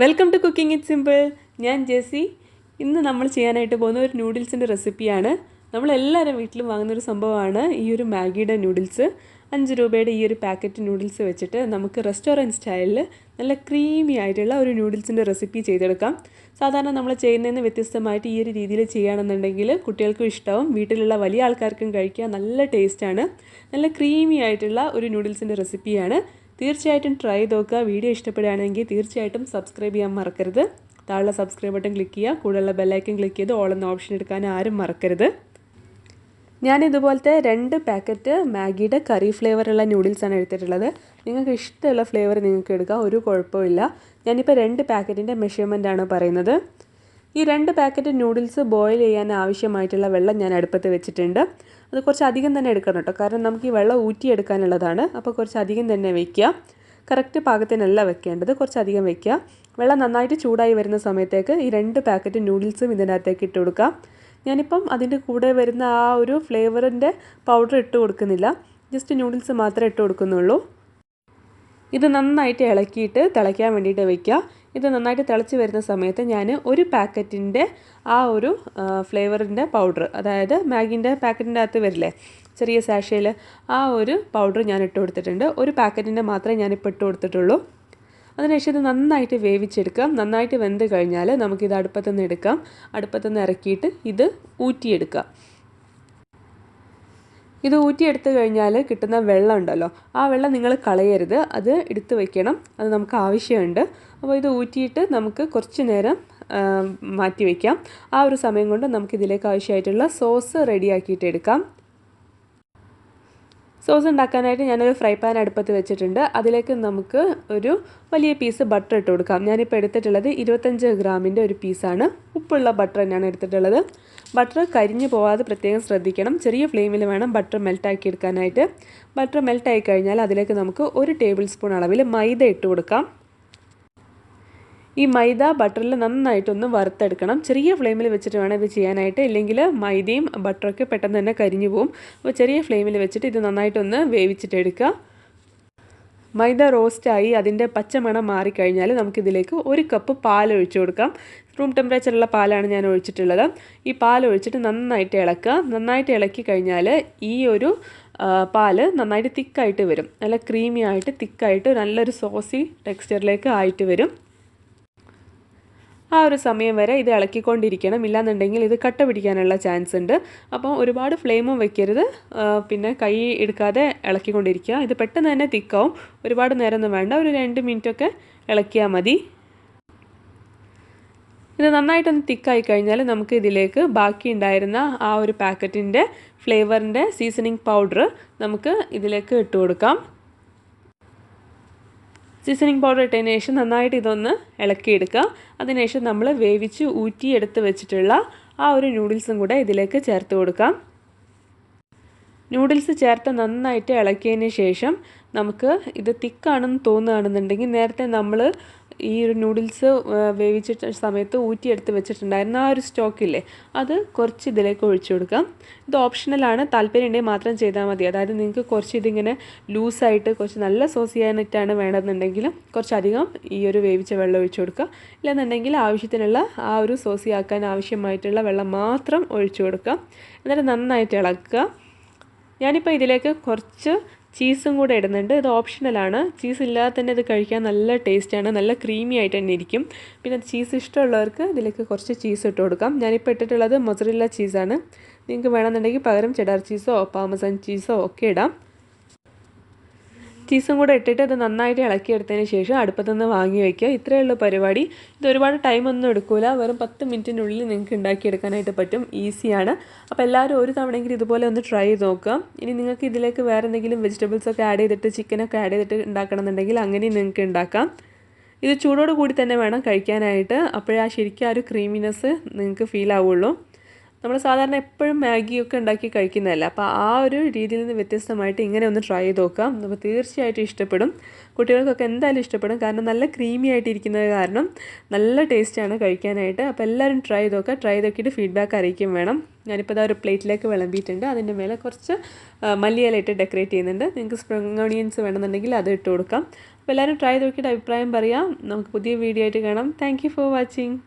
Welcome to cooking it simple. ഞാൻ Jessy. ഇന്ന് നമ്മൾ ചെയ്യാനായിട്ട് പോകുന്ന ഒരു നൂഡിൽസിൻ്റെ റെസിപ്പിയാണ്. നമ്മളെല്ലാവരും വീട്ടിലും വാങ്ങുന്നൊരു സംഭവമാണ് ഈ ഒരു മാഗിയുടെ നൂഡിൽസ്. 5 രൂപയുടെ ഈ ഒരു പാക്കറ്റ് നൂഡിൽസ് വെച്ചിട്ട് നമുക്ക് റെസ്റ്റോറൻറ്റ് സ്റ്റൈലിൽ നല്ല ക്രീമി ആയിട്ടുള്ള ഒരു നൂഡിൽസിൻ്റെ റെസിപ്പി ചെയ്തെടുക്കാം. സാധാരണ നമ്മൾ ചെയ്യുന്നതിന് വ്യത്യസ്തമായിട്ട് ഈ ഒരു രീതിയിൽ ചെയ്യുകയാണെന്നുണ്ടെങ്കിൽ കുട്ടികൾക്കും ഇഷ്ടവും, വീട്ടിലുള്ള വലിയ ആൾക്കാർക്കും കഴിക്കാൻ നല്ല ടേസ്റ്റാണ്. നല്ല ക്രീമി ആയിട്ടുള്ള ഒരു നൂഡിൽസിൻ്റെ റെസിപ്പിയാണ്. തീർച്ചയായിട്ടും ട്രൈ ചെയ്ത് നോക്കുക. വീഡിയോ ഇഷ്ടപ്പെടുകയാണെങ്കിൽ തീർച്ചയായിട്ടും സബ്സ്ക്രൈബ് ചെയ്യാൻ മറക്കരുത്. താഴെ സബ്സ്ക്രൈബ് ബട്ടൺ ക്ലിക്ക് ചെയ്യുക. കൂടുതലുള്ള ബെല്ലൈക്കൺ ക്ലിക്ക് ചെയ്ത് ഓൾ എന്ന ഓപ്ഷൻ എടുക്കാൻ ആരും മറക്കരുത്. ഞാനിതുപോലത്തെ 2 പാക്കറ്റ് മാഗിയുടെ കറി ഫ്ലേവറുള്ള നൂഡിൽസാണ് എടുത്തിട്ടുള്ളത്. നിങ്ങൾക്ക് ഇഷ്ടമുള്ള ഫ്ലേവർ നിങ്ങൾക്ക് എടുക്കാം, ഒരു കുഴപ്പമില്ല. ഞാനിപ്പോൾ 2 പാക്കറ്റിൻ്റെ മെഷർമെൻറ്റാണ് പറയുന്നത്. ഈ 2 പാക്കറ്റ് നൂഡിൽസ് ബോയിൽ ചെയ്യാൻ ആവശ്യമായിട്ടുള്ള വെള്ളം ഞാൻ അടുപ്പത്ത് വെച്ചിട്ടുണ്ട്. അത് കുറച്ച് അധികം തന്നെ എടുക്കണം കേട്ടോ, കാരണം നമുക്ക് ഈ വെള്ളം ഊറ്റിയെടുക്കാനുള്ളതാണ്. അപ്പോൾ കുറച്ച് അധികം തന്നെ വയ്ക്കുക. കറക്റ്റ് പാകത്തിനല്ല വെക്കേണ്ടത്, കുറച്ചധികം വയ്ക്കുക. വെള്ളം നന്നായിട്ട് ചൂടായി വരുന്ന സമയത്തേക്ക് ഈ 2 പാക്കറ്റ് നൂഡിൽസും ഇതിനകത്തേക്ക് ഇട്ട് കൊടുക്കാം. ഞാനിപ്പം അതിൻ്റെ കൂടെ വരുന്ന ആ ഒരു ഫ്ലേവറിൻ്റെ പൗഡർ ഇട്ട് കൊടുക്കുന്നില്ല, ജസ്റ്റ് നൂഡിൽസ് മാത്രമേ ഇട്ട് കൊടുക്കുന്നുള്ളൂ. ഇത് നന്നായിട്ട് ഇളക്കിയിട്ട് തിളയ്ക്കാൻ വേണ്ടിയിട്ട് വയ്ക്കുക. ഇത് നന്നായിട്ട് തിളച്ച് വരുന്ന സമയത്ത് ഞാൻ ഒരു പാക്കറ്റിൻ്റെ ആ ഒരു ഫ്ലേവറിൻ്റെ പൗഡർ, അതായത് മാഗിൻ്റെ പാക്കറ്റിൻ്റെ അകത്ത് വരില്ലേ ചെറിയ സാഷയിൽ, ആ ഒരു പൗഡർ ഞാൻ ഇട്ട് കൊടുത്തിട്ടുണ്ട്. ഒരു പാക്കറ്റിൻ്റെ മാത്രമേ ഞാനിപ്പോൾ ഇട്ട് കൊടുത്തിട്ടുള്ളൂ. അതിനുശേഷം ഇത് നന്നായിട്ട് വേവിച്ചെടുക്കാം. നന്നായിട്ട് വെന്ത് കഴിഞ്ഞാൽ നമുക്കിത് അടുപ്പത്തുനിന്ന് എടുക്കാം. അടുപ്പത്തുനിന്ന് ഇറക്കിയിട്ട് ഇത് ഊറ്റിയെടുക്കാം. ഇത് ഊറ്റിയെടുത്ത് കഴിഞ്ഞാൽ കിട്ടുന്ന വെള്ളം ഉണ്ടല്ലോ, ആ വെള്ളം നിങ്ങൾ കളയരുത്, അത് എടുത്ത് വയ്ക്കണം. അത് നമുക്ക് ആവശ്യമുണ്ട്. അപ്പോൾ ഇത് ഊറ്റിയിട്ട് നമുക്ക് കുറച്ച് നേരം മാറ്റി വയ്ക്കാം. ആ ഒരു സമയം കൊണ്ട് നമുക്കിതിലേക്ക് ആവശ്യമായിട്ടുള്ള സോസ് റെഡിയാക്കിയിട്ട് എടുക്കാം. സോസ് ഉണ്ടാക്കാനായിട്ട് ഞാനൊരു ഫ്രൈ പാൻ അടുപ്പത്ത് വെച്ചിട്ടുണ്ട്. അതിലേക്ക് നമുക്ക് ഒരു വലിയ പീസ് ബട്ടർ ഇട്ട് കൊടുക്കാം. ഞാനിപ്പോൾ എടുത്തിട്ടുള്ളത് 25 ഗ്രാമിൻ്റെ ഒരു പീസാണ്. ഉപ്പുള്ള ബട്ടർ തന്നെയാണ് എടുത്തിട്ടുള്ളത്. ബട്ടർ കരിഞ്ഞു പോവാതെ പ്രത്യേകം ശ്രദ്ധിക്കണം. ചെറിയ ഫ്ലെയിമിൽ വേണം ബട്ടർ മെൽറ്റാക്കി എടുക്കാനായിട്ട്. ബട്ടർ മെൽറ്റായി കഴിഞ്ഞാൽ അതിലേക്ക് നമുക്ക് 1 ടേബിൾ സ്പൂൺ അളവിൽ മൈദ ഇട്ട് കൊടുക്കാം. ഈ മൈദ ബട്ടറിൽ നന്നായിട്ടൊന്ന് വറുത്തെടുക്കണം. ചെറിയ ഫ്ലെയിമിൽ വെച്ചിട്ട് വേണം ഇത് ചെയ്യാനായിട്ട്, ഇല്ലെങ്കിൽ മൈദയും ബട്ടറൊക്കെ പെട്ടെന്ന് തന്നെ കരിഞ്ഞു പോകും. അപ്പോൾ ചെറിയ ഫ്ലെയിമിൽ വെച്ചിട്ട് ഇത് നന്നായിട്ടൊന്ന് വേവിച്ചിട്ടെടുക്കുക. മൈദ റോസ്റ്റായി അതിൻ്റെ പച്ചമണം മാറിക്കഴിഞ്ഞാൽ നമുക്കിതിലേക്ക് 1 കപ്പ് പാൽ ഒഴിച്ചു കൊടുക്കാം. റൂം ടെമ്പറേച്ചറുള്ള പാലാണ് ഞാൻ ഒഴിച്ചിട്ടുള്ളത്. ഈ പാൽ ഒഴിച്ചിട്ട് നന്നായിട്ട് ഇളക്കുക. നന്നായിട്ട് ഇളക്കി കഴിഞ്ഞാൽ ഈ ഒരു പാല് നന്നായിട്ട് തിക്കായിട്ട് വരും. നല്ല ക്രീമി ആയിട്ട് തിക്കായിട്ട് നല്ലൊരു സോസി ടെക്സ്ചറിലേക്ക് ആയിട്ട് വരും. ആ ഒരു സമയം വരെ ഇത് ഇളക്കിക്കൊണ്ടിരിക്കണം, ഇല്ലാന്നുണ്ടെങ്കിൽ ഇത് കട്ട പിടിക്കാനുള്ള ചാൻസ് ഉണ്ട്. അപ്പോൾ ഒരുപാട് ഫ്ലെയിമും വെക്കരുത്, പിന്നെ കൈ എടുക്കാതെ ഇളക്കിക്കൊണ്ടിരിക്കുക. ഇത് പെട്ടെന്ന് തന്നെ തിക്കാവും, ഒരുപാട് നേരമൊന്നും വേണ്ട, ഒരു 2 മിനിറ്റൊക്കെ ഇളക്കിയാൽ മതി. ഇത് നന്നായിട്ടൊന്ന് തിക്കായി കഴിഞ്ഞാൽ നമുക്ക് ഇതിലേക്ക് ബാക്കി ഉണ്ടായിരുന്ന ആ ഒരു പാക്കറ്റിൻ്റെ ഫ്ലേവറിൻ്റെ സീസണിങ് പൗഡർ നമുക്ക് ഇതിലേക്ക് ഇട്ട് കൊടുക്കാം. സീസണിങ് പൗഡർ ഇട്ടതിന് ശേഷം നന്നായിട്ട് ഇതൊന്ന് ഇളക്കിയെടുക്കുക. അതിനുശേഷം നമ്മൾ വേവിച്ച് ഊറ്റിയെടുത്ത് വെച്ചിട്ടുള്ള ആ ഒരു നൂഡിൽസും കൂടെ ഇതിലേക്ക് ചേർത്ത് കൊടുക്കാം. നൂഡിൽസ് ചേർത്ത് നന്നായിട്ട് ഇളക്കിയതിന് ശേഷം നമുക്ക് ഇത് തിക്കാണെന്ന് തോന്നുകയാണെന്നുണ്ടെങ്കിൽ നേരത്തെ നമ്മൾ ഈ ഒരു നൂഡിൽസ് വേവിച്ചിട്ട സമയത്ത് ഊറ്റിയെടുത്ത് വെച്ചിട്ടുണ്ടായിരുന്ന ആ ഒരു സ്റ്റോക്കില്ലേ, അത് കുറച്ച് ഇതിലേക്ക് ഒഴിച്ചു കൊടുക്കാം. ഇത് ഓപ്ഷണലാണ്, താല്പര്യമുണ്ടെങ്കിൽ മാത്രം ചെയ്താൽ മതി. അതായത് നിങ്ങൾക്ക് കുറച്ച് ഇതിങ്ങനെ ലൂസായിട്ട് കുറച്ച് നല്ല സോസ് ചെയ്യാനായിട്ടാണ് വേണമെന്നുണ്ടെങ്കിൽ കുറച്ചധികം ഈ ഒരു വേവിച്ച വെള്ളം ഒഴിച്ചു കൊടുക്കുക. ഇല്ലെന്നുണ്ടെങ്കിൽ ആവശ്യത്തിനുള്ള ആ ഒരു സോസി ആക്കാൻ ആവശ്യമായിട്ടുള്ള വെള്ളം മാത്രം ഒഴിച്ചു കൊടുക്കുക. എന്നിട്ട് നന്നായിട്ട് ഇളക്കുക. ഞാനിപ്പോൾ ഇതിലേക്ക് കുറച്ച് ചീസും കൂടെ ഇടുന്നുണ്ട്. ഇത് ഓപ്ഷണലാണ്. ചീസ് ഇല്ലാതെ തന്നെ ഇത് കഴിക്കാൻ നല്ല ടേസ്റ്റാണ്, നല്ല ക്രീമി ആയിട്ട് തന്നെ ഇരിക്കും. പിന്നെ ചീസ് ഇഷ്ടമുള്ളവർക്ക് ഇതിലേക്ക് കുറച്ച് ചീസ് ഇട്ട് കൊടുക്കാം. ഞാനിപ്പോൾ ഇട്ടിട്ടുള്ളത് മൊസറല്ല ചീസാണ്. നിങ്ങൾക്ക് വേണമെന്നുണ്ടെങ്കിൽ പകരം ചെഡാർ ചീസോ പാമസൻ ചീസോ ഒക്കെ ഇടാം. ചീസും കൂടെ ഇട്ടിട്ട് ഇത് നന്നായിട്ട് ഇളക്കിയെടുത്തതിന് ശേഷം അടുപ്പത്തുനിന്ന് വാങ്ങി വയ്ക്കുക. ഇത്രയേ ഉള്ളൂ പരിപാടി. ഇത് ഒരുപാട് ടൈമൊന്നും എടുക്കില്ല, വെറും 10 മിനിറ്റിനുള്ളിൽ നിങ്ങൾക്ക് ഉണ്ടാക്കിയെടുക്കാനായിട്ട് പറ്റും. ഈസിയാണ്. അപ്പോൾ എല്ലാവരും ഒരു തവണയെങ്കിലും ഇതുപോലെ ഒന്ന് ട്രൈ ചെയ്ത് നോക്കാം. ഇനി നിങ്ങൾക്ക് ഇതിലേക്ക് വേറെ എന്തെങ്കിലും വെജിറ്റബിൾസൊക്കെ ആഡ് ചെയ്തിട്ട് ചിക്കനൊക്കെ ആഡ് ചെയ്തിട്ട് ഉണ്ടാക്കണമെന്നുണ്ടെങ്കിൽ അങ്ങനെയും നിങ്ങൾക്ക് ഉണ്ടാക്കാം. ഇത് ചൂടോട് കൂടി തന്നെ വേണം കഴിക്കാനായിട്ട്, അപ്പോഴാ ശരിക്കും ആ ഒരു ക്രീമിനെസ് നിങ്ങൾക്ക് ഫീൽ ആവുള്ളൂ. നമ്മൾ സാധാരണ എപ്പോഴും മാഗിയൊക്കെ ഉണ്ടാക്കി കഴിക്കുന്നതല്ല. അപ്പോൾ ആ ഒരു രീതിയിൽ നിന്ന് വ്യത്യസ്തമായിട്ട് ഇങ്ങനെ ഒന്ന് ട്രൈ ചെയ്ത് നോക്കാം. അപ്പോൾ തീർച്ചയായിട്ടും ഇഷ്ടപ്പെടും. കുട്ടികൾക്കൊക്കെ എന്തായാലും ഇഷ്ടപ്പെടും. കാരണം നല്ല ക്രീമി ആയിട്ടിരിക്കുന്നത് കാരണം നല്ല ടേസ്റ്റാണ് കഴിക്കാനായിട്ട്. അപ്പോൾ എല്ലാവരും ട്രൈ ചെയ്ത് നോക്കുക. ട്രൈ ചെയ്ത് നോക്കിയിട്ട് ഫീഡ്ബാക്ക് അറിയിക്കും വേണം. ഞാനിപ്പോൾ ഇതാ ഒരു പ്ലേറ്റിലേക്ക് വിളമ്പിയിട്ടുണ്ട്. അതിൻ്റെ മേലെ കുറച്ച് മല്ലിയില ഇട്ട് ഡെക്കറേറ്റ് ചെയ്യുന്നുണ്ട്. നിങ്ങൾക്ക് സ്പ്രിംഗ് ഓണിയൻസ് വേണമെന്നുണ്ടെങ്കിൽ അത് ഇട്ട് കൊടുക്കാം. അപ്പോൾ എല്ലാവരും ട്രൈ ചെയ്ത് നോക്കിയിട്ട് അഭിപ്രായം പറയാം. നമുക്ക് പുതിയ വീഡിയോ ആയിട്ട് കാണാം. Thank you for watching.